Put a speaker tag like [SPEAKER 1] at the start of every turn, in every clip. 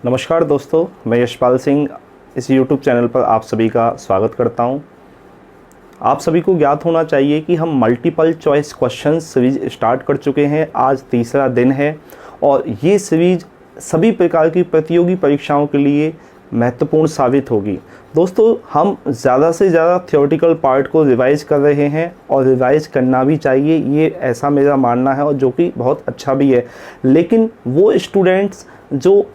[SPEAKER 1] नमस्कार दोस्तों, मैं यशपाल सिंह इस YouTube चैनल पर आप सभी का स्वागत करता हूं। आप सभी को ज्ञात होना चाहिए कि हम multiple choice question series start कर चुके हैं। आज तीसरा दिन है और ये सीरीज सभी प्रकार की प्रतियोगी परीक्षाओं के लिए महत्वपूर्ण साबित होगी। दोस्तों, हम ज़्यादा से ज़्यादा थ्योरेटिकल पार्ट को रिवाइज कर रहे हैं और रिवाइज करना भी चाहिए, ये ऐसा मेरा मानना है और जो कि बहुत अच्छा भी है। लेकिन वो स्टूडेंट्स जो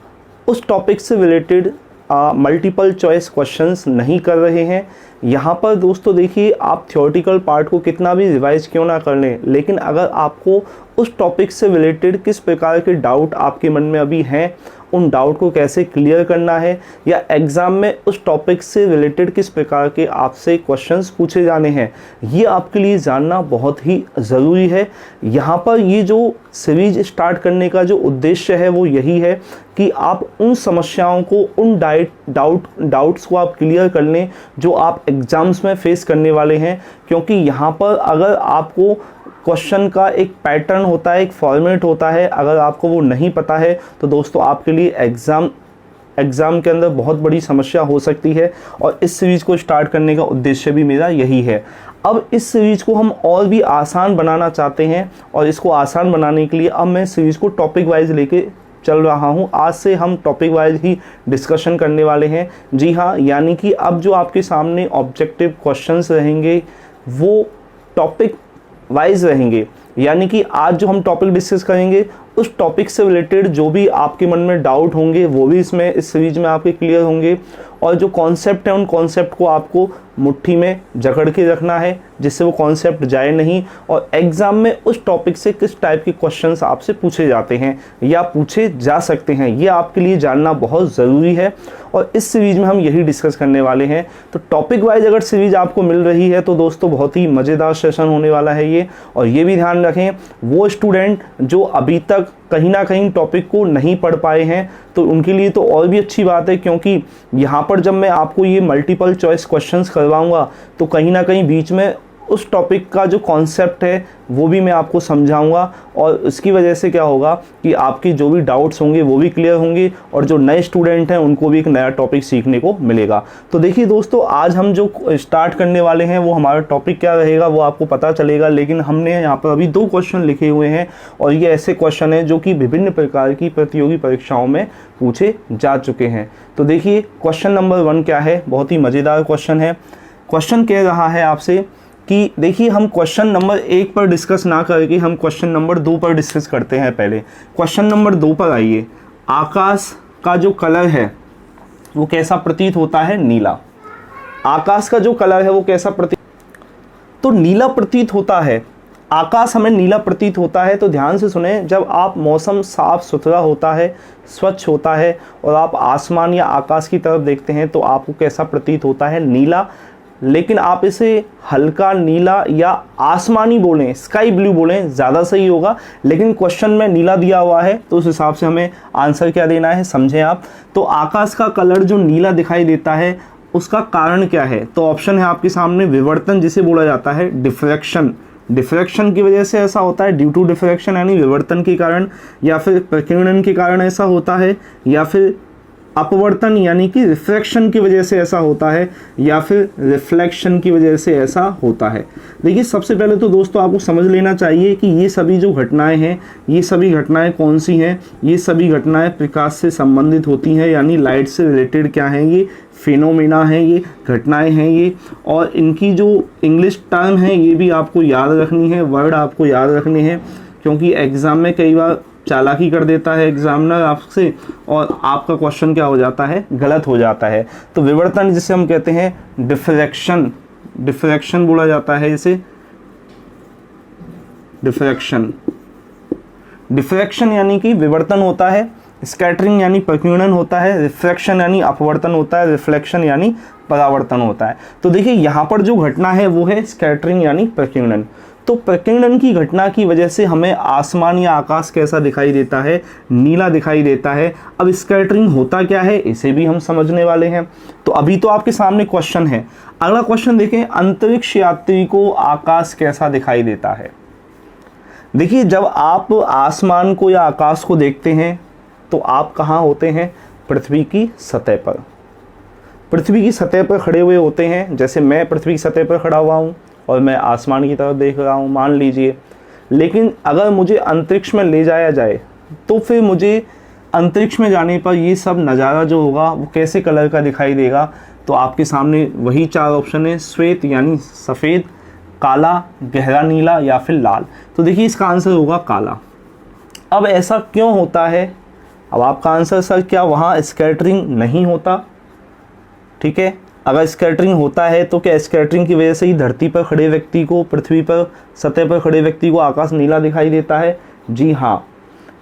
[SPEAKER 1] उस टॉपिक से रिलेटेड मल्टीपल चॉइस क्वेश्चंस नहीं कर रहे हैं, यहाँ पर दोस्तों देखिए, आप थ्योरेटिकल पार्ट को कितना भी रिवाइज क्यों ना कर लें, लेकिन अगर आपको उस टॉपिक से रिलेटेड किस प्रकार के डाउट आपके मन में अभी हैं, उन डाउट को कैसे क्लियर करना है, या एग्ज़ाम में उस टॉपिक से रिलेटेड किस प्रकार के आपसे क्वेश्चंस पूछे जाने हैं, ये आपके लिए जानना बहुत ही ज़रूरी है। यहाँ पर ये जो सीरीज स्टार्ट करने का जो उद्देश्य है वो यही है कि आप उन समस्याओं को, उन डाउट्स को आप क्लियर कर लें जो आप एग्ज़ाम्स में फेस करने वाले हैं। क्योंकि यहाँ पर अगर आपको क्वेश्चन का एक पैटर्न होता है, एक फॉर्मेट होता है, अगर आपको वो नहीं पता है तो दोस्तों आपके लिए एग्ज़ाम के अंदर बहुत बड़ी समस्या हो सकती है। और इस सीरीज़ को स्टार्ट करने का उद्देश्य भी मेरा यही है। अब इस सीरीज़ को हम और भी आसान बनाना चाहते हैं और इसको आसान बनाने के लिए अब मैं सीरीज़ को टॉपिक वाइज लेके चल रहा हूँ। आज से हम टॉपिक वाइज ही डिस्कशन करने वाले हैं। जी हाँ, यानी कि अब जो आपके सामने ऑब्जेक्टिव क्वेश्चंस रहेंगे वो टॉपिक वाइज रहेंगे। यानी कि आज जो हम टॉपिक डिस्कस करेंगे उस टॉपिक से रिलेटेड जो भी आपके मन में डाउट होंगे वो भी इस सीरीज में आपके क्लियर होंगे। और जो कॉन्सेप्ट है उन कॉन्सेप्ट को आपको मुट्ठी में जकड़ के रखना है जिससे वो कॉन्सेप्ट जाए नहीं। और एग्ज़ाम में उस टॉपिक से किस टाइप के क्वेश्चंस आपसे पूछे जाते हैं या पूछे जा सकते हैं, ये आपके लिए जानना बहुत ज़रूरी है। और इस सीरीज में हम यही डिस्कस करने वाले हैं। तो टॉपिक वाइज अगर सीरीज आपको मिल रही है तो दोस्तों बहुत ही मज़ेदार सेशन होने वाला है ये। और ये भी ध्यान रखें, वो स्टूडेंट जो अभी तक कहीं ना कहीं टॉपिक को नहीं पढ़ पाए हैं तो उनके लिए तो और भी अच्छी बात है, क्योंकि यहाँ पर जब मैं आपको ये मल्टीपल चॉइस क्वेश्चंस करवाऊँगा तो कहीं ना कहीं बीच में उस टॉपिक का जो कॉन्सेप्ट है वो भी मैं आपको समझाऊंगा। और इसकी वजह से क्या होगा कि आपके जो भी डाउट्स होंगे वो भी क्लियर होंगे और जो नए स्टूडेंट हैं उनको भी एक नया टॉपिक सीखने को मिलेगा। तो देखिए दोस्तों, आज हम जो स्टार्ट करने वाले हैं वो हमारा टॉपिक क्या रहेगा वो आपको पता चलेगा। लेकिन हमने यहाँ पर अभी 2 क्वेश्चन लिखे हुए हैं और ये ऐसे क्वेश्चन हैं जो कि विभिन्न प्रकार की प्रतियोगी परीक्षाओं में पूछे जा चुके हैं। तो देखिए क्वेश्चन नंबर 1 क्या है, बहुत ही मज़ेदार क्वेश्चन है। क्वेश्चन कह रहा है आपसे कि देखिए, हम क्वेश्चन नंबर 1 पर डिस्कस ना करके हम क्वेश्चन नंबर 2 पर डिस्कस करते हैं। पहले क्वेश्चन नंबर 2 पर आइए। आकाश का जो कलर है वो कैसा प्रतीत होता है? नीला। आकाश का जो कलर है वो कैसा प्रतीत, तो नीला प्रतीत होता है। आकाश हमें नीला प्रतीत होता है। तो ध्यान से सुने, जब आप मौसम साफ सुथरा होता है, स्वच्छ होता है और आप आसमान या आकाश की तरफ देखते हैं तो आपको कैसा प्रतीत होता है? नीला। लेकिन आप इसे हल्का नीला या आसमानी बोलें, स्काई ब्लू बोलें, ज़्यादा सही होगा। लेकिन क्वेश्चन में नीला दिया हुआ है तो उस हिसाब से हमें आंसर क्या देना है, समझें आप। तो आकाश का कलर जो नीला दिखाई देता है उसका कारण क्या है? तो ऑप्शन है आपके सामने विवर्तन, जिसे बोला जाता है डिफ्रैक्शन। डिफ्रैक्शन की वजह से ऐसा होता है, ड्यू टू डिफ्रैक्शन, यानी विवर्तन के कारण, या फिर प्रकीर्णन के कारण ऐसा होता है, या फिर अपवर्तन यानी कि रिफ्रैक्शन की वजह से ऐसा होता है, या फिर रिफ्लेक्शन की वजह से ऐसा होता है। देखिए, सबसे पहले तो दोस्तों आपको समझ लेना चाहिए कि ये सभी जो घटनाएं हैं, ये सभी घटनाएं कौन सी हैं? ये सभी घटनाएं प्रकाश से संबंधित होती हैं, यानी लाइट से रिलेटेड क्या हैं? ये फिनोमेना हैं, ये घटनाएं हैं ये। और इनकी जो इंग्लिश टर्म है ये भी आपको याद रखनी है, वर्ड आपको याद रखने हैं, क्योंकि एग्ज़ाम में कई बार चालाकी कर देता है एग्जामिनर आपसे और आपका क्वेश्चन क्या हो जाता है, गलत हो जाता है। तो विवर्तन जिसे हम कहते हैं डिफ्रैक्शन, डिफ्रैक्शन बोला जाता है इसे, डिफ्रैक्शन। डिफ्रैक्शन यानी कि विवर्तन होता है, स्कैटरिंग यानी प्रकीर्णन होता है, रिफ्रैक्शन यानी अपवर्तन होता है, रिफ्लेक्शन यानी परावर्तन होता है। तो देखिए यहाँ पर जो घटना है वो है स्कैटरिंग यानी प्रकीर्णन। तो प्रकीर्णन की घटना की वजह से हमें आसमान या आकाश कैसा दिखाई देता है? नीला दिखाई देता है। अब स्कैटरिंग होता क्या है इसे भी हम समझने वाले हैं। तो अभी तो आपके सामने क्वेश्चन है। अगला क्वेश्चन देखें, अंतरिक्ष यात्री को आकाश कैसा दिखाई देता है? देखिए, जब आप आसमान को या आकाश को देखते हैं तो आप कहाँ होते हैं? पृथ्वी की सतह पर। पृथ्वी की सतह पर खड़े हुए होते हैं, जैसे मैं पृथ्वी की सतह पर खड़ा हुआ हूँ और मैं आसमान की तरफ देख रहा हूँ मान लीजिए। लेकिन अगर मुझे अंतरिक्ष में ले जाया जाए तो फिर मुझे अंतरिक्ष में जाने पर ये सब नज़ारा जो होगा वो कैसे कलर का दिखाई देगा। तो आपके सामने वही 4 ऑप्शन है, श्वेत यानी सफ़ेद, काला, गहरा नीला या फिर लाल। तो देखिए इसका आंसर होगा काला। अब ऐसा क्यों होता है? अब आपका आंसर सर क्या वहाँ स्कैटरिंग नहीं होता? ठीक है, अगर स्कैटरिंग होता है तो क्या स्कैटरिंग की वजह से ही धरती पर खड़े व्यक्ति को, पृथ्वी पर सतह पर खड़े व्यक्ति को आकाश नीला दिखाई देता है? जी हाँ,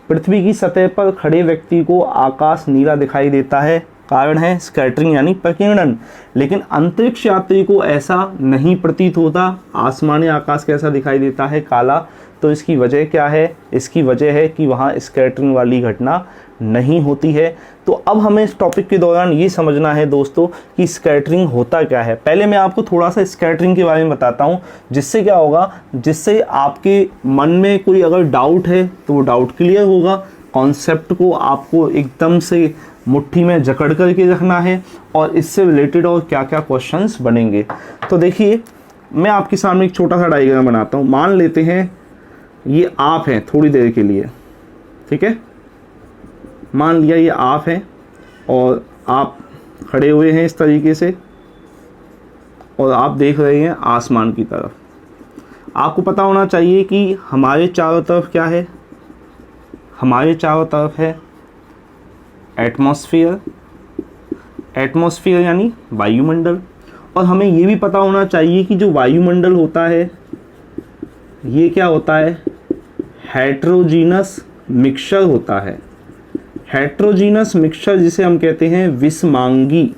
[SPEAKER 1] पृथ्वी की सतह पर खड़े व्यक्ति को आकाश नीला दिखाई देता है, कारण है स्कैटरिंग यानी प्रकीर्णन। लेकिन अंतरिक्ष यात्री को ऐसा नहीं प्रतीत होता। आसमानी आकाश कैसा दिखाई देता है? काला। तो इसकी वजह क्या है? इसकी वजह है कि वहाँ स्कैटरिंग वाली घटना नहीं होती है। तो अब हमें इस टॉपिक के दौरान ये समझना है दोस्तों कि स्कैटरिंग होता क्या है। पहले मैं आपको थोड़ा सा स्कैटरिंग के बारे में बताता हूँ, जिससे क्या होगा, जिससे आपके मन में कोई अगर डाउट है तो वो डाउट क्लियर होगा। कॉन्सेप्ट को आपको एकदम से मुट्ठी में जकड़ करके रखना है और इससे रिलेटेड और क्या क्या क्वेश्चंस बनेंगे। तो देखिए मैं आपके सामने एक छोटा सा डायग्राम बनाता हूँ। मान लेते हैं ये आप हैं थोड़ी देर के लिए, ठीक है, मान लिया ये आप हैं और आप खड़े हुए हैं इस तरीके से और आप देख रहे हैं आसमान की तरफ। आपको पता होना चाहिए कि हमारे चारों तरफ क्या है? हमारे चारों तरफ है एटमॉस्फेयर, एटमॉस्फेयर यानी वायुमंडल। और हमें ये भी पता होना चाहिए कि जो वायुमंडल होता है ये क्या होता है? हेट्रोजीनस मिक्सचर होता है। हेट्रोजीनस मिक्सचर जिसे हम कहते हैं विषमांगी,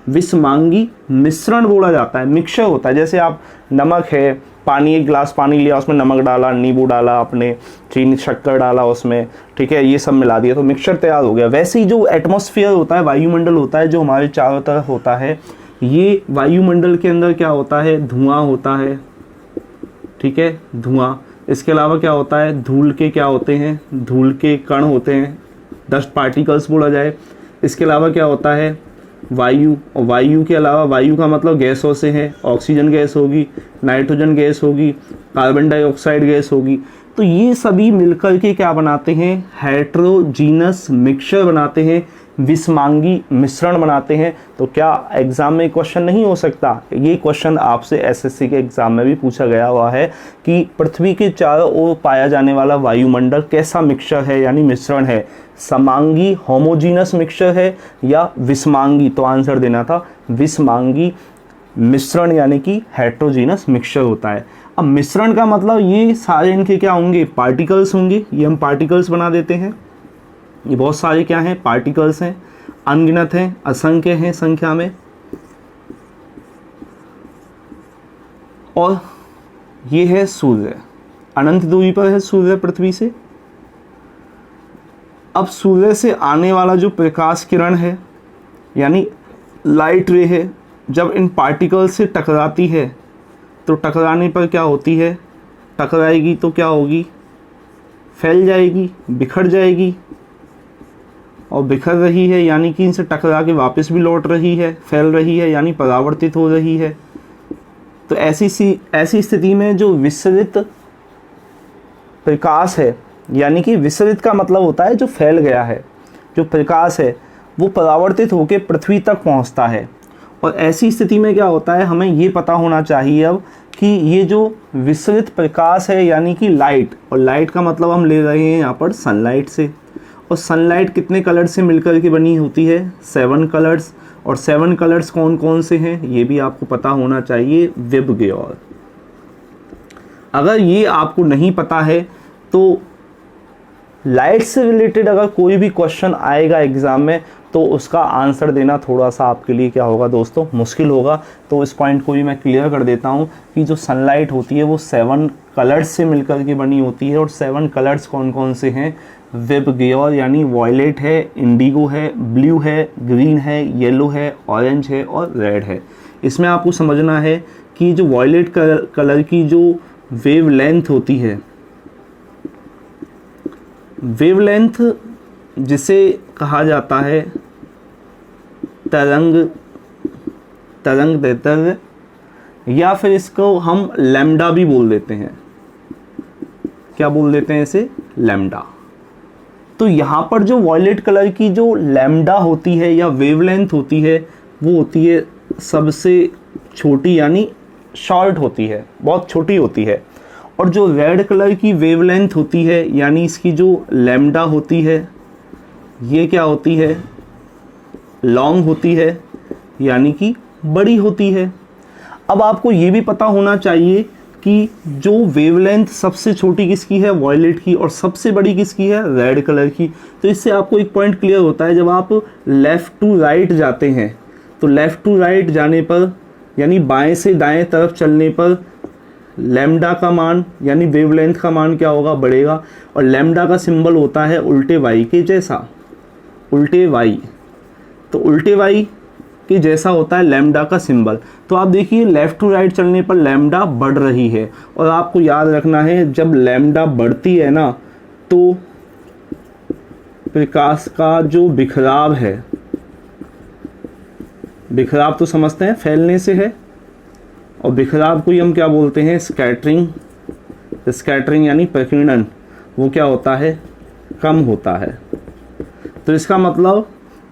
[SPEAKER 1] विषमांगी मिश्रण बोला जाता है। मिक्सचर होता है, जैसे आप नमक है, पानी, एक गिलास पानी लिया, उसमें नमक डाला, नींबू डाला, आपने चीनी शक्कर डाला उसमें, ठीक है, ये सब मिला दिया तो मिक्सचर तैयार हो गया। वैसे ही जो एटमॉस्फेयर होता है, वायुमंडल होता है, जो हमारे चारों तरफ होता है, ये वायुमंडल के अंदर क्या होता है? धुआं होता है, ठीक है, धुआं। इसके अलावा क्या होता है? धूल के क्या होते हैं? धूल के कण होते हैं, डस्ट पार्टिकल्स बोला जाए। इसके अलावा क्या होता है? वायु। और वायु के अलावा, वायु का मतलब गैसों से है, ऑक्सीजन गैस होगी, नाइट्रोजन गैस होगी, कार्बन डाइऑक्साइड गैस होगी। तो ये सभी मिलकर के क्या बनाते हैं? हेट्रोजीनस मिक्सचर बनाते हैं, विषमांगी मिश्रण बनाते हैं। तो क्या एग्जाम में क्वेश्चन नहीं हो सकता? ये क्वेश्चन आपसे एसएससी के एग्जाम में भी पूछा गया हुआ है कि पृथ्वी के चारों ओर पाया जाने वाला वायुमंडल कैसा मिक्सचर है यानी मिश्रण है? समांगी होमोजीनस मिक्सचर है या विषमांगी? तो आंसर देना था विषमांगी मिश्रण यानी कि हेट्रोजीनस मिक्सचर होता है। अब मिश्रण का मतलब ये सारे इनके क्या होंगे? पार्टिकल्स होंगे। ये हम पार्टिकल्स बना देते हैं। ये बहुत सारे क्या हैं? पार्टिकल्स हैं, अनगिनत हैं, असंख्य हैं संख्या में। और ये है सूर्य, अनंत दूरी पर है सूर्य पृथ्वी से। अब सूर्य से आने वाला जो प्रकाश किरण है यानी लाइट रे है, जब इन पार्टिकल से टकराती है तो टकराने पर क्या होती है? टकराएगी तो क्या होगी? फैल जाएगी, बिखर जाएगी। और बिखर रही है यानी कि इनसे टकरा के वापस भी लौट रही है, फैल रही है यानी परावर्तित हो रही है। तो ऐसी स्थिति में जो विसरित प्रकाश है, यानी कि विसरित का मतलब होता है जो फैल गया है, जो प्रकाश है वो परावर्तित होकर पृथ्वी तक पहुंचता है। और ऐसी स्थिति में क्या होता है, हमें ये पता होना चाहिए अब कि ये जो विसरित प्रकाश है यानी कि लाइट, और लाइट का मतलब हम ले रहे हैं यहाँ पर सनलाइट से। और सनलाइट कितने कलर से मिलकर के बनी होती है? 7 कलर्स। और 7 कलर्स कौन कौन से हैं ये भी आपको पता होना चाहिए, विबग्योर। अगर ये आपको नहीं पता है तो लाइट से रिलेटेड अगर कोई भी क्वेश्चन आएगा एग्ज़ाम में तो उसका आंसर देना थोड़ा सा आपके लिए क्या होगा दोस्तों? मुश्किल होगा। तो इस पॉइंट को भी मैं क्लियर कर देता हूँ कि जो सनलाइट होती है वो 7 कलर्स से मिलकर के बनी होती है। और 7 कलर्स कौन कौन से हैं? विबग्योर यानी वॉयलेट है, इंडिगो है, ब्लू है, ग्रीन है, येलो है, ऑरेंज है और रेड है। इसमें आपको समझना है कि जो वॉयलेट कलर की जो वेवलेंथ होती है, वेवलेंथ जिसे कहा जाता है तरंग दैर्ध्य, या फिर इसको हम लैम्डा भी बोल देते हैं। क्या बोल देते हैं इसे? लैम्डा। तो यहाँ पर जो वॉयलेट कलर की जो लैम्डा होती है या वेवलेंथ होती है वो होती है सबसे छोटी, यानी शॉर्ट होती है, बहुत छोटी होती है। और जो रेड कलर की वेवलेंथ होती है यानी इसकी जो लैम्डा होती है ये क्या होती है? लॉन्ग होती है, यानी कि बड़ी होती है। अब आपको ये भी पता होना चाहिए कि जो वेवलेंथ सबसे छोटी किसकी है? वॉयलेट की, और सबसे बड़ी किसकी है? रेड कलर की। तो इससे आपको एक पॉइंट क्लियर होता है, जब आप लेफ़्ट टू राइट जाते हैं तो लेफ़्ट टू राइट जाने पर यानी बाएं से दाएं तरफ चलने पर लैम्डा का मान यानी वेवलेंथ का मान क्या होगा? बढ़ेगा। और लैम्डा का सिंबल होता है उल्टे वाई के जैसा, उल्टे वाई। तो उल्टे वाई के जैसा होता है लैम्डा का सिंबल। तो आप देखिए लेफ़्ट टू राइट चलने पर लैम्डा बढ़ रही है, और आपको याद रखना है जब लैम्डा बढ़ती है ना तो प्रकाश का जो बिखराव है, बिखराव तो समझते हैं फैलने से है, और बिखराव को ही हम क्या बोलते हैं? स्कैटरिंग। स्कैटरिंग यानी प्रकीर्णन, वो क्या होता है? कम होता है। तो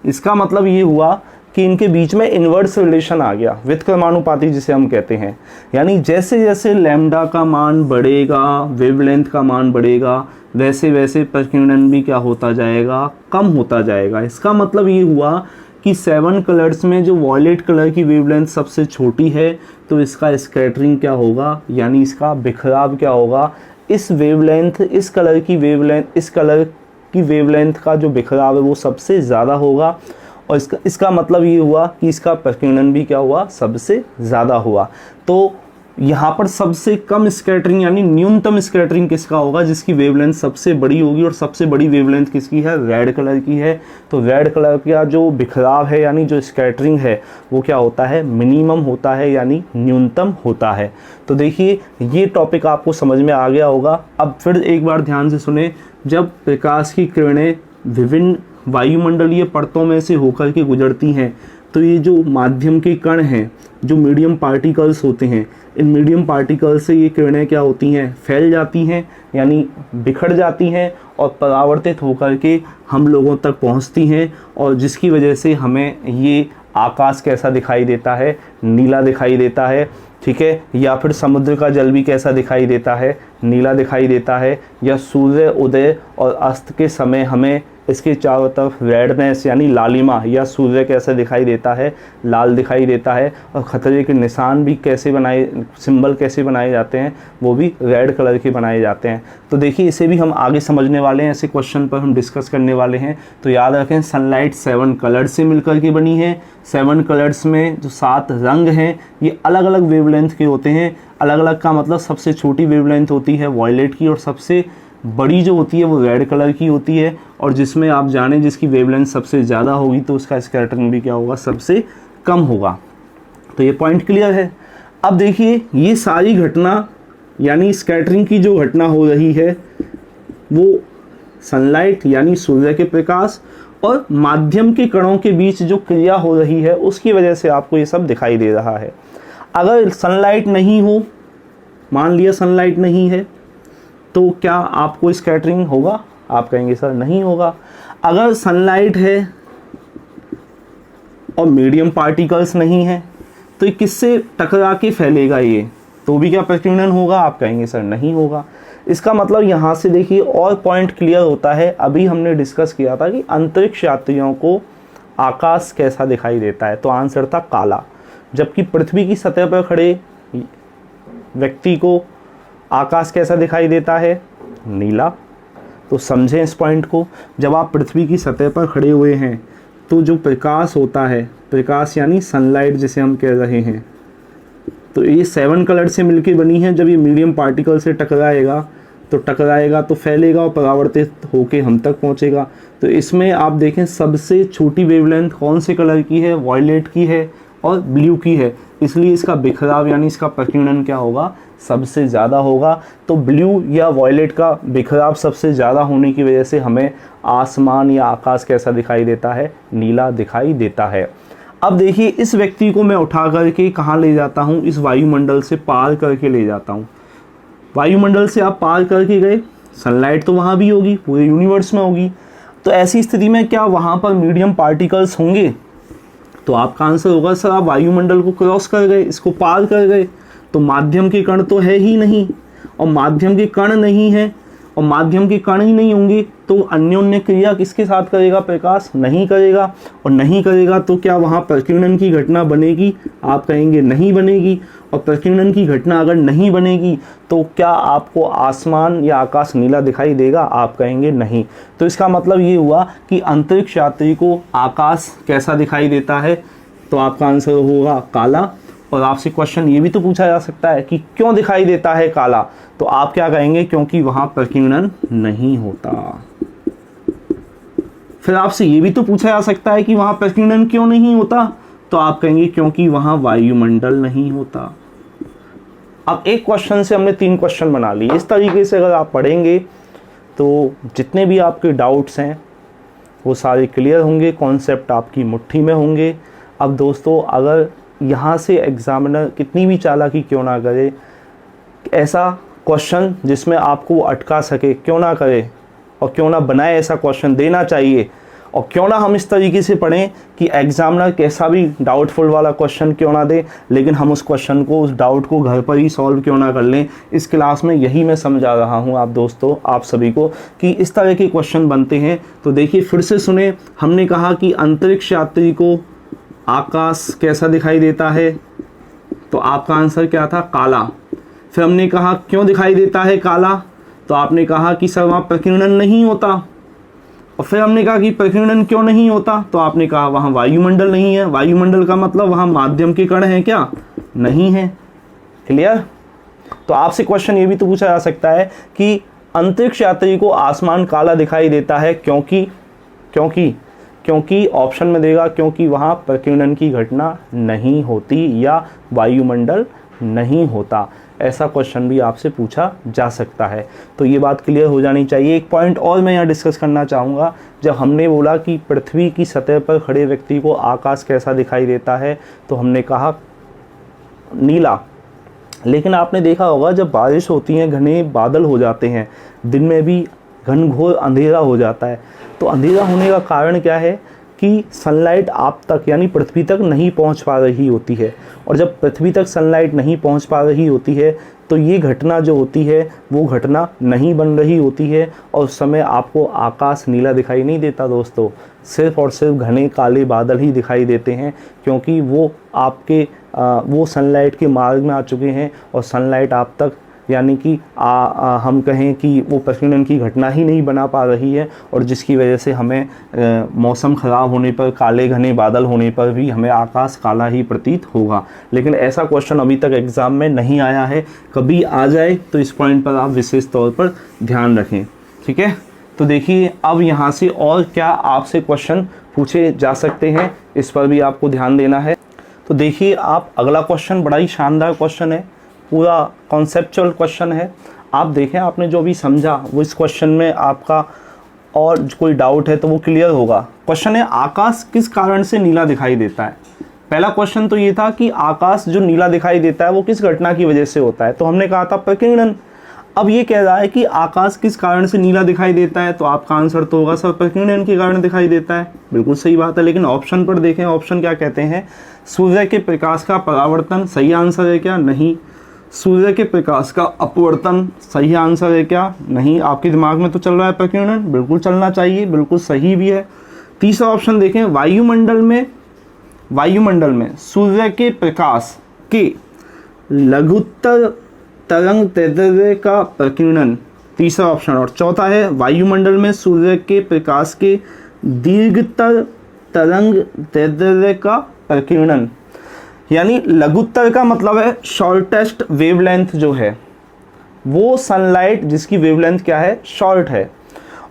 [SPEAKER 1] इसका मतलब ये हुआ कि इनके बीच में इन्वर्स रिलेशन आ गया, व्युत्क्रमानुपाती जिसे हम कहते हैं। यानी जैसे जैसे लैम्डा का मान बढ़ेगा, वेवलेंथ का मान बढ़ेगा, वैसे वैसे प्रकीर्णन भी क्या होता जाएगा? कम होता जाएगा। इसका मतलब ये हुआ कि 7 कलर्स में जो वॉयलेट कलर की वेवलेंथ सबसे छोटी है तो इसका स्कैटरिंग क्या होगा? यानी इसका बिखराव क्या होगा? इस कलर की वेवलेंथ का जो बिखराव है वो सबसे ज़्यादा होगा। और इसका मतलब ये हुआ कि इसका प्रकीर्णन भी क्या हुआ? सबसे ज़्यादा हुआ। तो यहाँ पर सबसे कम स्कैटरिंग यानी न्यूनतम स्कैटरिंग किसका होगा? जिसकी वेवलेंथ सबसे बड़ी होगी, और सबसे बड़ी वेवलेंथ किसकी है? रेड कलर की है। तो रेड कलर का जो बिखराव है यानी जो स्कैटरिंग है वो क्या होता है? मिनिमम होता है, यानी न्यूनतम होता है। तो देखिए ये टॉपिक आपको समझ में आ गया होगा। अब फिर एक बार ध्यान से सुने, जब प्रकाश की किरणें विभिन्न वायुमंडलीय परतों में से होकर के गुजरती हैं तो ये जो माध्यम के कण हैं, जो मीडियम पार्टिकल्स होते हैं, इन मीडियम पार्टिकल से ये किरणें क्या होती हैं? फैल जाती हैं, यानी बिखर जाती हैं और परावर्तित होकर के हम लोगों तक पहुंचती हैं, और जिसकी वजह से हमें ये आकाश कैसा दिखाई देता है? नीला दिखाई देता है। ठीक है, या फिर समुद्र का जल भी कैसा दिखाई देता है? नीला दिखाई देता है। या सूर्य उदय और अस्त के समय हमें इसके चारों तरफ रेडनेस यानी लालिमा या सूर्य कैसे दिखाई देता है? लाल दिखाई देता है। और खतरे के निशान भी सिंबल कैसे बनाए जाते हैं? वो भी रेड कलर के बनाए जाते हैं। तो देखिए इसे भी हम आगे समझने वाले हैं, ऐसे क्वेश्चन पर हम डिस्कस करने वाले हैं। तो याद रखें सनलाइट 7 कलर्स से मिलकर के बनी है। 7 कलर्स में जो 7 रंग हैं ये अलग अलग वेवलेंथ के होते हैं। अलग अलग का मतलब सबसे छोटी वेवलेंथ होती है वॉयलेट की, और सबसे बड़ी जो होती है वो रेड कलर की होती है। और जिसमें आप जाने जिसकी वेवलेंथ सबसे ज़्यादा होगी तो उसका स्कैटरिंग भी क्या होगा? सबसे कम होगा। तो ये पॉइंट क्लियर है। अब देखिए ये सारी घटना यानी स्कैटरिंग की जो घटना हो रही है वो सनलाइट यानी सूर्य के प्रकाश और माध्यम के कणों के बीच जो क्रिया हो रही है उसकी वजह से आपको ये सब दिखाई दे रहा है। अगर सनलाइट नहीं हो, मान लिया सनलाइट नहीं है, तो क्या आपको स्कैटरिंग होगा? आप कहेंगे सर नहीं होगा। अगर सनलाइट है और मीडियम पार्टिकल्स नहीं है तो ये किससे टकरा के फैलेगा? ये तो भी क्या प्रकीर्णन होगा? आप कहेंगे सर नहीं होगा। इसका मतलब यहाँ से देखिए और पॉइंट क्लियर होता है। अभी हमने डिस्कस किया था कि अंतरिक्ष यात्रियों को आकाश कैसा दिखाई देता है, तो आंसर था काला। जबकि पृथ्वी की सतह पर खड़े व्यक्ति को आकाश कैसा दिखाई देता है? नीला। तो समझें इस पॉइंट को। जब आप पृथ्वी की सतह पर खड़े हुए हैं तो जो प्रकाश होता है, प्रकाश यानी सनलाइट जिसे हम कह रहे हैं, तो ये 7 कलर से मिलके बनी है। जब ये मीडियम पार्टिकल से टकराएगा तो फैलेगा और परावर्तित होके हम तक पहुंचेगा। तो इसमें आप देखें सबसे छोटी वेवलेंथ कौन से कलर की है? वॉयलेट की है और ब्लू की है। इसलिए इसका बिखराव यानी इसका प्रकीर्णन क्या होगा? सबसे ज़्यादा होगा। तो ब्लू या वॉयलेट का बिखराव सबसे ज़्यादा होने की वजह से हमें आसमान या आकाश कैसा दिखाई देता है? नीला दिखाई देता है। अब देखिए इस व्यक्ति को मैं उठा करके कहाँ ले जाता हूँ, इस वायुमंडल से पार करके ले जाता हूँ। वायुमंडल से आप पार करके गए, सनलाइट तो वहाँ भी होगी, पूरे यूनिवर्स में होगी, तो ऐसी स्थिति में क्या वहाँ पर मीडियम पार्टिकल्स होंगे? तो आपका आंसर होगा सर आप वायुमंडल को क्रॉस कर गए, इसको पार कर गए, तो माध्यम के कण तो है ही नहीं, और माध्यम के कण नहीं है, और माध्यम के कण ही नहीं होंगे तो अन्योन्य क्रिया किसके साथ करेगा? प्रकाश नहीं करेगा, और नहीं करेगा तो क्या वहाँ प्रकीर्णन की घटना बनेगी? आप कहेंगे नहीं बनेगी। और प्रकीर्णन की घटना अगर नहीं बनेगी तो क्या आपको आसमान या आकाश नीला दिखाई देगा? आप कहेंगे नहीं। तो इसका मतलब ये हुआ कि अंतरिक्ष यात्री को आकाश कैसा दिखाई देता है? तो आपका आंसर होगा काला। और आपसे क्वेश्चन ये भी तो पूछा जा सकता है कि क्यों दिखाई देता है काला? तो आप क्या कहेंगे? क्योंकि वहां प्रकीर्णन नहीं होता। फिर आपसे ये भी तो पूछा जा सकता है कि वहां प्रकीर्णन क्यों नहीं होता? तो आप कहेंगे क्योंकि वहां वायुमंडल नहीं होता। अब एक क्वेश्चन से हमने 3 क्वेश्चन बना लिए। इस तरीके से अगर आप पढ़ेंगे तो जितने भी आपके डाउट्स हैं वो सारे क्लियर होंगे, कॉन्सेप्ट आपकी मुट्ठी में होंगे। अब दोस्तों अगर यहाँ से एग्जामिनर कितनी भी चालाकी क्यों ना करे, ऐसा क्वेश्चन जिसमें आपको अटका सके क्यों ना करे, और क्यों ना बनाए, ऐसा क्वेश्चन देना चाहिए। और क्यों ना हम इस तरीके से पढ़ें कि एग्जामिनर कैसा भी डाउटफुल वाला क्वेश्चन क्यों ना दे, लेकिन हम उस क्वेश्चन को, उस डाउट को घर पर ही सॉल्व क्यों ना कर लें। इस क्लास में यही मैं समझा रहा हूँ आप दोस्तों, आप सभी को, कि इस तरह के क्वेश्चन बनते हैं। तो देखिए फिर से सुने, हमने कहा कि अंतरिक्ष यात्री को आकाश कैसा दिखाई देता है? तो आपका आंसर क्या था? काला। फिर हमने कहा क्यों दिखाई देता है काला? तो आपने कहा कि सर वहाँ प्रकीर्णन नहीं होता। और फिर हमने कहा कि प्रकीर्णन क्यों नहीं होता? तो आपने कहा वहाँ वायुमंडल नहीं है। वायुमंडल का मतलब वहाँ माध्यम के कण हैं क्या? नहीं है। क्लियर? तो आपसे क्वेश्चन ये भी तो पूछा जा सकता है कि अंतरिक्ष यात्री को आसमान काला दिखाई देता है क्योंकि ऑप्शन में देगा क्योंकि वहाँ प्रकीर्णन की घटना नहीं होती या वायुमंडल नहीं होता। ऐसा क्वेश्चन भी आपसे पूछा जा सकता है। तो ये बात क्लियर हो जानी चाहिए। एक पॉइंट और मैं यहाँ डिस्कस करना चाहूँगा। जब हमने बोला कि पृथ्वी की सतह पर खड़े व्यक्ति को आकाश कैसा दिखाई देता है, तो हमने कहा नीला। लेकिन आपने देखा होगा जब बारिश होती है, घने बादल हो जाते हैं, दिन में भी घनघोर अंधेरा हो जाता है। तो अंधेरा होने का कारण क्या है कि सनलाइट आप तक यानी पृथ्वी तक नहीं पहुंच पा रही होती है। और जब पृथ्वी तक सनलाइट नहीं पहुंच पा रही होती है तो ये घटना जो होती है वो घटना नहीं बन रही होती है, और उस समय आपको आकाश नीला दिखाई नहीं देता दोस्तों, सिर्फ और सिर्फ घने काले बादल ही दिखाई देते हैं, क्योंकि वो आपके वो सनलाइट के मार्ग में आ चुके हैं और सनलाइट आप तक यानी कि हम कहें कि वो प्रकीर्णन की घटना ही नहीं बना पा रही है, और जिसकी वजह से हमें मौसम ख़राब होने पर, काले घने बादल होने पर भी हमें आकाश काला ही प्रतीत होगा। लेकिन ऐसा क्वेश्चन अभी तक एग्ज़ाम में नहीं आया है, कभी आ जाए तो इस पॉइंट पर आप विशेष तौर पर ध्यान रखें। ठीक है, तो देखिए अब यहाँ से और क्या आपसे क्वेश्चन पूछे जा सकते हैं, इस पर भी आपको ध्यान देना है। तो देखिए आप अगला क्वेश्चन बड़ा ही शानदार क्वेश्चन है, पूरा कॉन्सेप्चुअल क्वेश्चन है। आप देखें आपने जो भी समझा वो इस क्वेश्चन में आपका और कोई डाउट है तो वो क्लियर होगा। क्वेश्चन है आकाश किस कारण से नीला दिखाई देता है। पहला क्वेश्चन तो ये था कि आकाश जो नीला दिखाई देता है वो किस घटना की वजह से होता है, तो हमने कहा था प्रकीर्णन। अब ये कह रहा है कि आकाश किस कारण से नीला दिखाई देता है, तो आपका आंसर तो होगा सर प्रकीर्णन के कारण दिखाई देता है। बिल्कुल सही बात है, लेकिन ऑप्शन पर देखें, ऑप्शन क्या कहते हैं? सूर्य के प्रकाश का परावर्तन, सही आंसर है क्या? नहीं। सूर्य के प्रकाश का अपवर्तन, सही आंसर है क्या? नहीं। आपके दिमाग में तो चल रहा है प्रकीर्णन, बिल्कुल चलना चाहिए, बिल्कुल सही भी है। तीसरा ऑप्शन देखें, वायुमंडल में सूर्य के प्रकाश के लघुत्तर तरंग दैर्ध्य का प्रकीर्णन, तीसरा ऑप्शन। और चौथा है वायुमंडल में सूर्य के प्रकाश के दीर्घतर तरंग दैर्ध्य का प्रकीर्णन। यानी लघुत्तर का मतलब है शॉर्टेस्ट वेवलेंथ जो है, वो सनलाइट जिसकी वेवलेंथ क्या है? शॉर्ट है,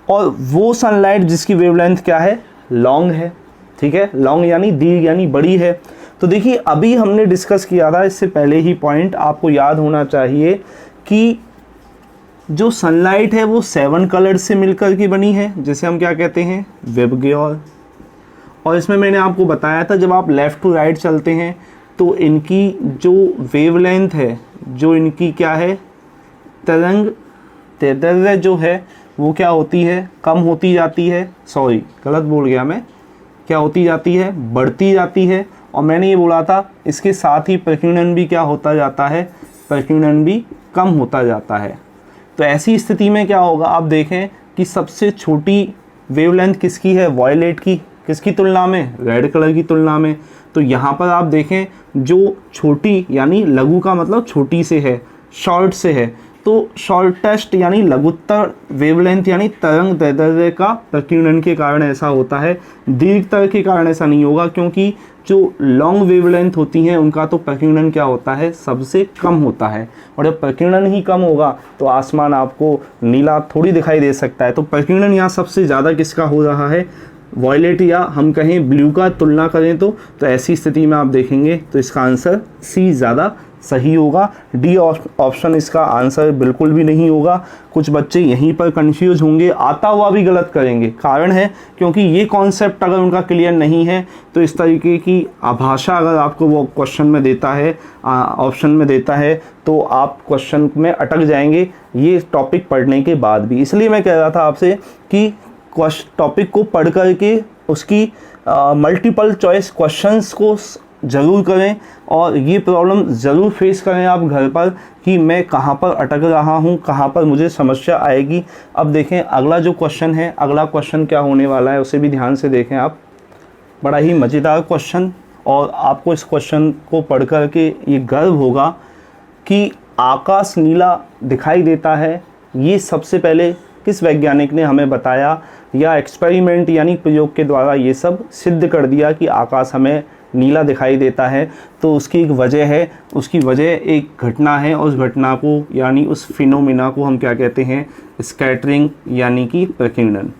[SPEAKER 1] और वो सनलाइट जिसकी वेवलेंथ क्या है? लॉन्ग है। ठीक है, लॉन्ग यानी दीर्घ यानी बड़ी है। तो देखिए अभी हमने डिस्कस किया था, इससे पहले ही पॉइंट आपको याद होना चाहिए कि जो सनलाइट है वो 7 कलर से मिलकर के बनी है, जिसे हम क्या कहते हैं? वेबग्योर। और इसमें मैंने आपको बताया था जब आप लेफ़्ट टू राइट चलते हैं तो इनकी जो वेवलेंथ है, जो इनकी क्या है, तरंग दैर्ध्य जो है वो क्या होती है, कम होती जाती है, सॉरी गलत बोल गया मैं, क्या होती जाती है, बढ़ती जाती है। और मैंने ये बोला था इसके साथ ही प्रकीर्णन भी क्या होता जाता है, प्रकीर्णन भी कम होता जाता है। तो ऐसी स्थिति में क्या होगा, आप देखें कि सबसे छोटी वेवलेंथ किसकी है, वॉयलेट की, किसकी तुलना में, रेड कलर की तुलना में। तो यहाँ पर आप देखें जो छोटी यानी लघु का मतलब छोटी से है, शॉर्ट से है, तो शॉर्टेस्ट यानी लघुत्तर वेवलेंथ यानी तरंग दैर्ध्य का प्रकीर्णन के कारण ऐसा होता है। दीर्घतर के कारण ऐसा नहीं होगा, क्योंकि जो लॉन्ग वेवलेंथ होती हैं उनका तो प्रकीर्णन क्या होता है, सबसे कम होता है। और जब प्रकीर्णन ही कम होगा तो आसमान आपको नीला थोड़ी दिखाई दे सकता है। तो प्रकीर्णन यहाँ सबसे ज़्यादा किसका हो रहा है, वॉयलेट या हम कहें ब्लू का तुलना करें तो ऐसी स्थिति में आप देखेंगे तो इसका आंसर सी ज़्यादा सही होगा। डी ऑप्शन इसका आंसर बिल्कुल भी नहीं होगा। कुछ बच्चे यहीं पर कंफ्यूज होंगे, आता हुआ भी गलत करेंगे। कारण है क्योंकि ये कॉन्सेप्ट अगर उनका क्लियर नहीं है तो इस तरीके की आभाषा अगर आपको वो क्वेश्चन में देता है, ऑप्शन में देता है, तो आप क्वेश्चन में अटक जाएंगे ये टॉपिक पढ़ने के बाद भी। इसलिए मैं कह रहा था आपसे कि टॉपिक को पढ़ करके उसकी मल्टीपल चॉइस क्वेश्चंस को ज़रूर करें और ये प्रॉब्लम ज़रूर फेस करें आप घर पर कि मैं कहाँ पर अटक रहा हूँ, कहाँ पर मुझे समस्या आएगी। अब देखें अगला जो क्वेश्चन है, अगला क्वेश्चन क्या होने वाला है उसे भी ध्यान से देखें आप। बड़ा ही मज़ेदार क्वेश्चन, और आपको इस क्वेश्चन को पढ़ कर के ये गर्व होगा कि आकाश नीला दिखाई देता है। ये सबसे पहले किस वैज्ञानिक ने हमें बताया, या एक्सपेरिमेंट यानी प्रयोग के द्वारा ये सब सिद्ध कर दिया कि आकाश हमें नीला दिखाई देता है। तो उसकी एक वजह है, उसकी वजह एक घटना है, और उस घटना को यानी उस फिनोमिना को हम क्या कहते हैं, स्कैटरिंग यानी कि प्रकीर्णन।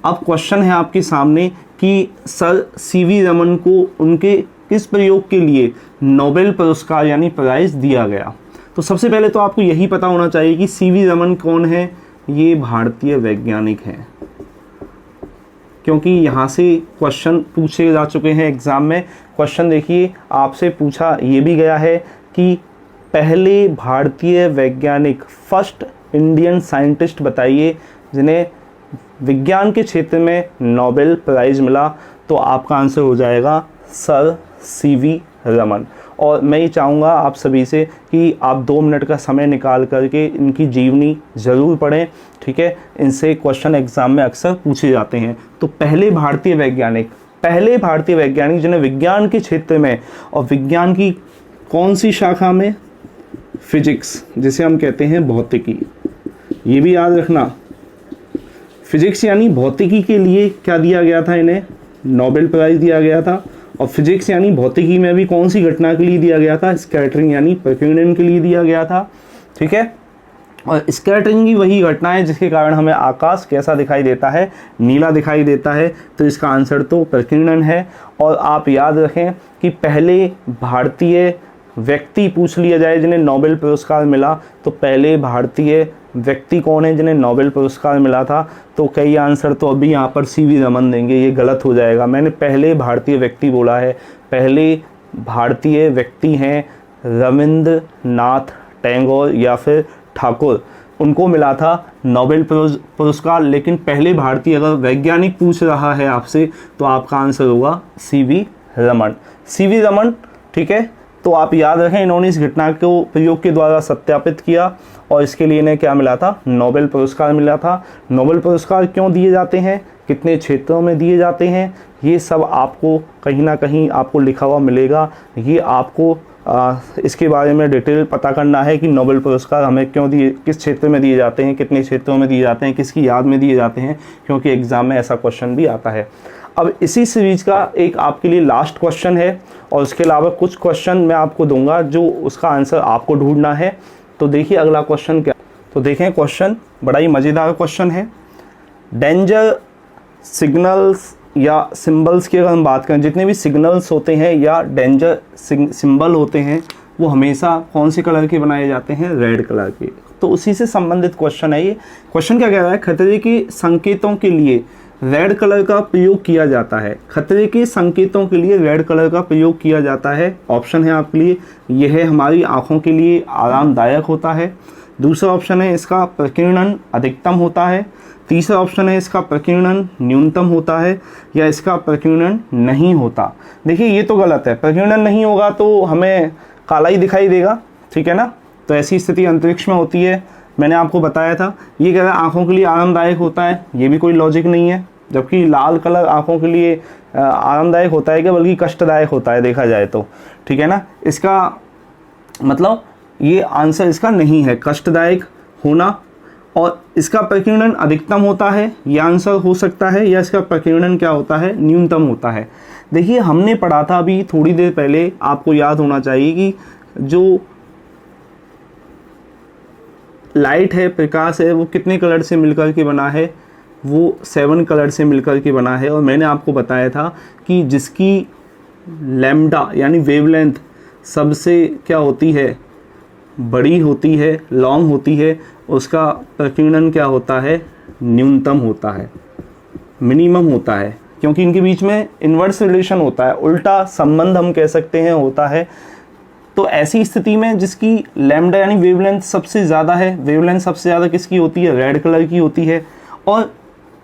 [SPEAKER 1] अब क्वेश्चन है आपके सामने कि सर सीवी रमन को उनके किस प्रयोग के लिए नोबेल पुरस्कार यानी प्राइज़ दिया गया। तो सबसे पहले तो आपको यही पता होना चाहिए कि सीवी रमन कौन है, ये भारतीय वैज्ञानिक हैं, क्योंकि यहाँ से क्वेश्चन पूछे जा चुके हैं एग्ज़ाम में। क्वेश्चन देखिए आपसे पूछा ये भी गया है कि पहले भारतीय वैज्ञानिक, फर्स्ट इंडियन साइंटिस्ट बताइए जिन्हें विज्ञान के क्षेत्र में नोबेल प्राइज़ मिला। तो आपका आंसर हो जाएगा सर सीवी रमन। और मैं ये चाहूँगा आप सभी से कि आप 2 मिनट का समय निकाल करके इनकी जीवनी ज़रूर पढ़ें, ठीक है। इनसे क्वेश्चन एग्ज़ाम में अक्सर पूछे जाते हैं। तो पहले भारतीय वैज्ञानिक जिन्हें विज्ञान के क्षेत्र में, और विज्ञान की कौन सी शाखा में, फिजिक्स जिसे हम कहते हैं भौतिकी, ये भी याद रखना। फिजिक्स यानी भौतिकी के लिए क्या दिया गया था, इन्हें नोबेल प्राइज़ दिया गया था। और फिजिक्स यानी भौतिकी में भी कौन सी घटना के लिए दिया गया था, स्कैटरिंग यानी प्रकीर्णन के लिए दिया गया था, ठीक है। और स्कैटरिंग की वही घटना है जिसके कारण हमें आकाश कैसा दिखाई देता है, नीला दिखाई देता है। तो इसका आंसर तो प्रकीर्णन है। और आप याद रखें कि पहले भारतीय व्यक्ति पूछ लिया जाए जिन्हें नोबेल पुरस्कार मिला, तो पहले भारतीय व्यक्ति कौन है जिन्हें नोबेल पुरस्कार मिला था, तो कई आंसर तो अभी यहाँ पर सीवी रमन देंगे, ये गलत हो जाएगा। मैंने पहले भारतीय व्यक्ति बोला है, पहले भारतीय व्यक्ति हैं रविंद्रनाथ टैगोर या फिर ठाकुर, उनको मिला था नोबेल पुरस्कार। लेकिन पहले भारतीय अगर वैज्ञानिक पूछ रहा है आपसे तो आपका आंसर होगा सीवी रमन, सीवी रमन, ठीक है। तो आप याद रखें इन्होंने इस घटना को प्रयोग के द्वारा सत्यापित किया और इसके लिए इन्हें क्या मिला था, नोबेल पुरस्कार मिला था। नोबेल पुरस्कार क्यों दिए जाते हैं, कितने क्षेत्रों में दिए जाते हैं, ये सब आपको कहीं ना कहीं आपको लिखा हुआ मिलेगा। ये आपको इसके बारे में डिटेल पता करना है कि नोबेल पुरस्कार हमें क्यों दिए, किस क्षेत्र में दिए जाते हैं, कितने क्षेत्रों में दिए जाते हैं, किसकी याद में दिए जाते हैं, क्योंकि एग्ज़ाम में ऐसा क्वेश्चन भी आता है। अब इसी सीरीज का एक आपके लिए लास्ट क्वेश्चन है और उसके अलावा कुछ क्वेश्चन मैं आपको दूंगा जो उसका आंसर आपको ढूंढना है। तो देखिए अगला क्वेश्चन क्या, तो देखें क्वेश्चन बड़ा ही मज़ेदार क्वेश्चन है। डेंजर सिग्नल्स या सिंबल्स की अगर हम बात करें, जितने भी सिग्नल्स होते हैं या डेंजर सिंबल होते हैं वो हमेशा कौन से कलर के बनाए जाते हैं, रेड कलर के। तो उसी से संबंधित क्वेश्चन है ये। क्वेश्चन क्या कह रहा है, खतरे के संकेतों के लिए रेड कलर का प्रयोग किया जाता है? खतरे के संकेतों के लिए रेड कलर का प्रयोग किया जाता है। ऑप्शन है आपके लिए, यह हमारी आँखों के लिए आरामदायक होता है। दूसरा ऑप्शन है इसका प्रकीर्णन अधिकतम होता है। तीसरा ऑप्शन है इसका प्रकीर्णन न्यूनतम होता है, या इसका प्रकीर्णन नहीं होता। देखिए ये तो गलत है, प्रकीर्णन नहीं होगा तो हमें काला ही दिखाई देगा, ठीक है ना। तो ऐसी स्थिति अंतरिक्ष में होती है, मैंने आपको बताया था। ये कह रहा है आँखों के लिए आरामदायक होता है, ये भी कोई लॉजिक नहीं है, जबकि लाल कलर आँखों के लिए आरामदायक होता है क्या, बल्कि कष्टदायक होता है देखा जाए तो, ठीक है ना। इसका मतलब ये आंसर इसका नहीं है, कष्टदायक होना। और इसका प्रकीर्णन अधिकतम होता है, यह आंसर हो सकता है, या इसका प्रकीर्णन क्या होता है, न्यूनतम होता है। देखिए हमने पढ़ा था अभी थोड़ी देर पहले, आपको याद होना चाहिए कि जो लाइट है, प्रकाश है, वो कितने कलर से मिलकर के बना है, वो 7 कलर से मिलकर के बना है। और मैंने आपको बताया था कि जिसकी लैम्डा यानी वेवलेंथ सबसे क्या होती है, बड़ी होती है, लॉन्ग होती है, उसका प्रकीर्णन क्या होता है, न्यूनतम होता है, मिनिमम होता है, क्योंकि इनके बीच में इन्वर्स रिलेशन होता है, उल्टा संबंध हम कह सकते हैं होता है। तो ऐसी स्थिति में जिसकी लैम्डा यानी वेवलेंथ सबसे ज़्यादा है, वेवलेंथ सबसे ज़्यादा किसकी होती है, रेड कलर की होती है। और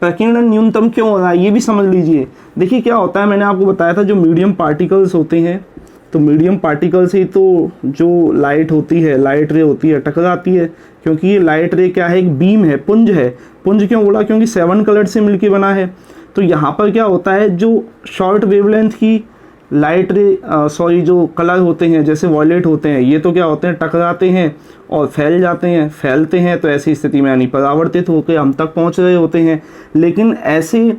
[SPEAKER 1] प्रकीर्णन न्यूनतम क्यों हो रहा है ये भी समझ लीजिए। देखिए क्या होता है, मैंने आपको बताया था जो मीडियम पार्टिकल्स होते हैं, तो मीडियम पार्टिकल से तो जो लाइट होती है, लाइट रे होती है, टकराती है, क्योंकि ये लाइट रे क्या है, एक बीम है, पुंज है। पुंज क्यों बोला, क्योंकि 7 कलर से मिलके बना है। तो यहाँ पर क्या होता है, जो शॉर्ट वेवलेंथ की लाइट रे जो कलर होते हैं, जैसे वॉयलेट होते हैं, ये तो क्या होते हैं, टकराते हैं और फैल जाते हैं, फैलते हैं। तो ऐसी स्थिति में यानी परावर्तित होकर हम तक पहुँच रहे होते हैं। लेकिन ऐसे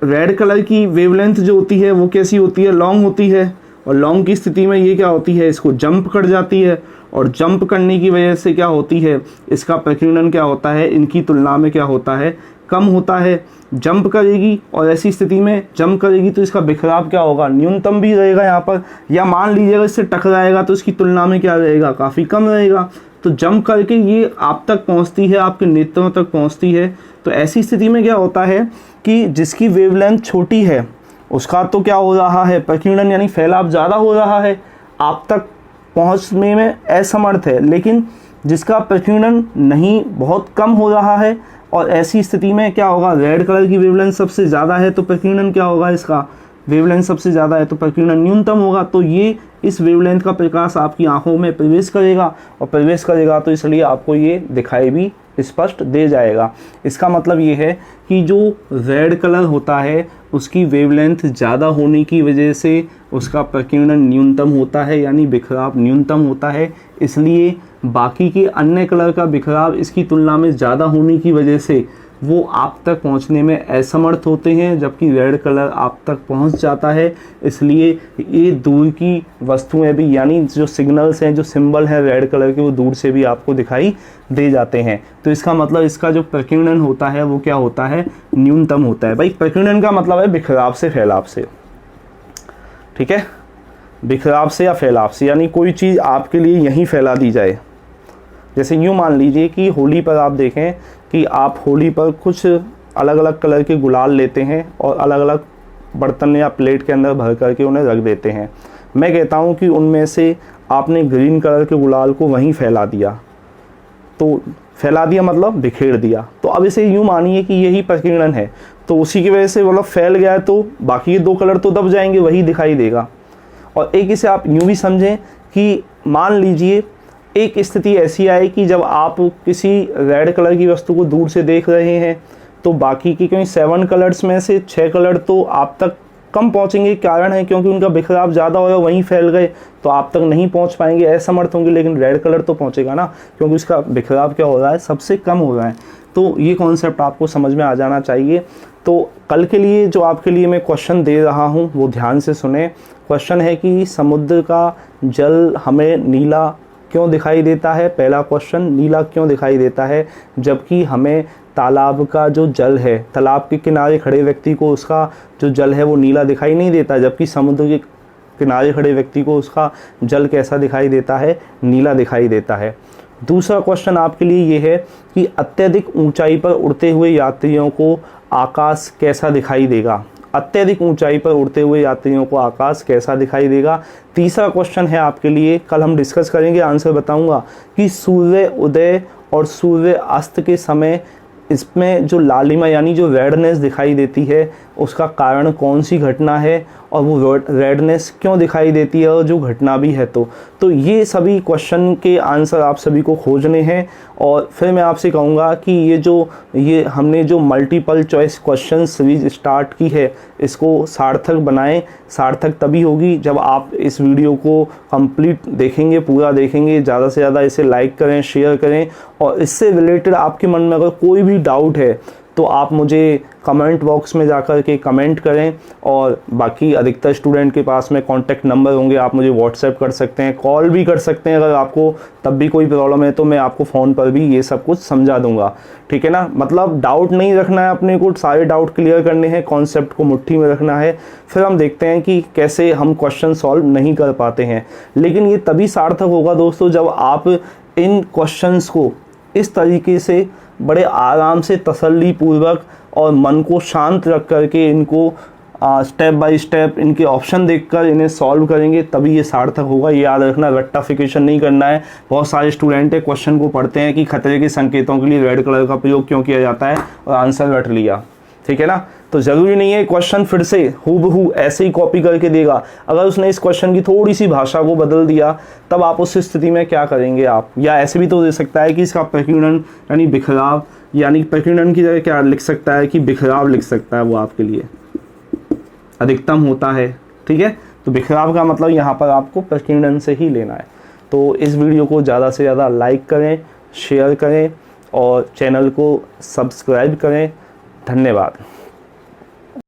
[SPEAKER 1] रेड कलर की वेवलेंथ जो होती है वो कैसी होती है, लॉन्ग होती है। और लॉन्ग की स्थिति में ये क्या होती है, इसको जंप कर जाती है, और जंप करने की वजह से क्या होती है, इसका प्रकीर्णन क्या होता है, इनकी तुलना में क्या होता है, कम होता है। जंप करेगी और ऐसी स्थिति में जंप करेगी तो इसका बिखराव क्या होगा, न्यूनतम भी रहेगा यहाँ पर, या मान लीजिएगा इससे टकराएगा तो इसकी तुलना में क्या रहेगा, काफ़ी कम रहेगा। तो जंप करके ये आप तक पहुँचती है, आपके नेत्रों तक पहुँचती है। तो ऐसी स्थिति में क्या होता है कि जिसकी वेवलेंथ छोटी है उसका तो क्या हो रहा है, प्रकीर्णन यानी फैलाव ज़्यादा हो रहा है, आप तक पहुँचने में असमर्थ है। लेकिन जिसका प्रकीर्णन नहीं, बहुत कम हो रहा है, और ऐसी स्थिति में क्या होगा, रेड कलर की वेवलेंथ सबसे ज़्यादा है तो प्रकीर्णन क्या होगा, इसका वेवलेंथ सबसे ज़्यादा है तो प्रकीर्णन न्यूनतम होगा। तो ये इस वेवलेंथ का प्रकाश आपकी आंखों में प्रवेश करेगा, और प्रवेश करेगा तो इसलिए आपको ये दिखाई भी स्पष्ट दे जाएगा। इसका मतलब ये है कि जो रेड कलर होता है उसकी वेवलेंथ ज़्यादा होने की वजह से उसका प्रकीर्णन न्यूनतम होता है, यानी बिखराव न्यूनतम होता है। इसलिए बाकी के अन्य कलर का बिखराव इसकी तुलना में ज़्यादा होने की वजह से वो आप तक पहुंचने में असमर्थ होते हैं, जबकि रेड कलर आप तक पहुंच जाता है। इसलिए ये दूर की वस्तुएं भी, यानी जो सिग्नल्स हैं, जो सिंबल हैं रेड कलर के, वो दूर से भी आपको दिखाई दे जाते हैं। तो इसका मतलब इसका जो प्रकीर्णन होता है वो क्या होता है, न्यूनतम होता है। भाई प्रकीर्णन का मतलब है बिखराव से, फैलाव से, ठीक है, बिखराव से या फैलाव से, यानी कोई चीज़ आपके लिए यहीं फैला दी जाए। जैसे यूँ मान लीजिए कि होली पर आप देखें कि आप होली पर कुछ अलग अलग कलर के गुलाल लेते हैं और अलग अलग बर्तन या प्लेट के अंदर भर करके उन्हें रख देते हैं। मैं कहता हूँ कि उनमें से आपने ग्रीन कलर के गुलाल को वहीं फैला दिया, तो फैला दिया मतलब बिखेर दिया। तो अब इसे यूँ मानिए कि यही प्रकीर्णन है, तो उसी की वजह से मतलब फैल गया है, तो बाकी ये 2 कलर तो दब जाएंगे, वही दिखाई देगा। और एक इसे आप यूँ भी समझें कि मान लीजिए एक स्थिति ऐसी आए कि जब आप किसी रेड कलर की वस्तु को दूर से देख रहे हैं तो बाकी की क्योंकि 7 कलर्स में से 6 कलर तो आप तक कम पहुंचेंगे। कारण है क्योंकि उनका बिखराव ज़्यादा हो, वहीं फैल गए तो आप तक नहीं पहुंच पाएंगे, असमर्थ होंगे। लेकिन रेड कलर तो पहुंचेगा ना, क्योंकि उसका बिखराव क्या हो रहा है, सबसे कम हो रहा है। तो ये कॉन्सेप्ट आपको समझ में आ जाना चाहिए। तो कल के लिए जो आपके लिए मैं क्वेश्चन दे रहा हूँ वो ध्यान से सुने। क्वेश्चन है कि समुद्र का जल हमें नीला क्यों दिखाई देता है। पहला क्वेश्चन, नीला क्यों दिखाई देता है जबकि हमें तालाब का जो जल है, तालाब के किनारे खड़े व्यक्ति को उसका जो जल है वो नीला दिखाई नहीं देता, जबकि समुद्र के किनारे खड़े व्यक्ति को उसका जल कैसा दिखाई देता है, नीला दिखाई देता है। दूसरा क्वेश्चन आपके लिए ये है कि अत्यधिक ऊंचाई पर उड़ते हुए यात्रियों को आकाश कैसा दिखाई देगा। अत्यधिक ऊंचाई पर उड़ते हुए यात्रियों को आकाश कैसा दिखाई देगा। तीसरा क्वेश्चन है आपके लिए, कल हम डिस्कस करेंगे, आंसर बताऊंगा कि सूर्य उदय और सूर्य अस्त के समय इसमें जो लालिमा यानी जो रेडनेस दिखाई देती है उसका कारण कौन सी घटना है और वो रेडनेस क्यों दिखाई देती है और जो घटना भी है तो ये सभी क्वेश्चन के आंसर आप सभी को खोजने हैं। और फिर मैं आपसे कहूँगा कि ये हमने जो multiple choice question series start की है इसको सार्थक बनाएं। सार्थक तभी होगी जब आप इस वीडियो को कंप्लीट देखेंगे, पूरा देखेंगे, ज़्यादा से ज़्यादा इसे लाइक करें, शेयर करें। और इससे रिलेटेड आपके मन में अगर कोई भी डाउट है तो आप मुझे कमेंट बॉक्स में जाकर के कमेंट करें। और बाकी अधिकतर स्टूडेंट के पास में कॉन्टैक्ट नंबर होंगे, आप मुझे व्हाट्सएप कर सकते हैं, कॉल भी कर सकते हैं। अगर आपको तब भी कोई प्रॉब्लम है तो मैं आपको फ़ोन पर भी ये सब कुछ समझा दूंगा, ठीक है ना। मतलब डाउट नहीं रखना है अपने को, सारे डाउट क्लियर करने हैं, कॉन्सेप्ट को मुट्ठी में रखना है। फिर हम देखते हैं कि कैसे हम क्वेश्चन सॉल्व नहीं कर पाते हैं। लेकिन ये तभी सार्थक होगा दोस्तों जब आप इन क्वेश्चंस को इस तरीके से बड़े आराम से तसल्ली पूर्वक और मन को शांत रख करके इनको स्टेप बाय स्टेप इनके ऑप्शन देखकर इन्हें सॉल्व करेंगे, तभी ये सार्थक होगा। ये याद रखना, रट्टाफिकेशन नहीं करना है। बहुत सारे स्टूडेंट है क्वेश्चन को पढ़ते हैं कि खतरे के संकेतों के लिए रेड कलर का प्रयोग क्यों किया जाता है और आंसर रट लिया, ठीक है ना। तो ज़रूरी नहीं है क्वेश्चन फिर से हूबहू ऐसे ही कॉपी करके देगा। अगर उसने इस क्वेश्चन की थोड़ी सी भाषा को बदल दिया तब आप उस स्थिति में क्या करेंगे आप। या ऐसे भी तो दे सकता है कि इसका प्रकीर्णन यानी बिखराव, यानी प्रकीर्णन की जगह क्या लिख सकता है कि बिखराव लिख सकता है, वो आपके लिए अधिकतम होता है, ठीक है। तो बिखराव का मतलब यहाँ पर आपको प्रकीर्णन से ही लेना है। तो इस वीडियो को ज़्यादा से ज़्यादा लाइक करें, शेयर करें और चैनल को सब्सक्राइब करें। धन्यवाद।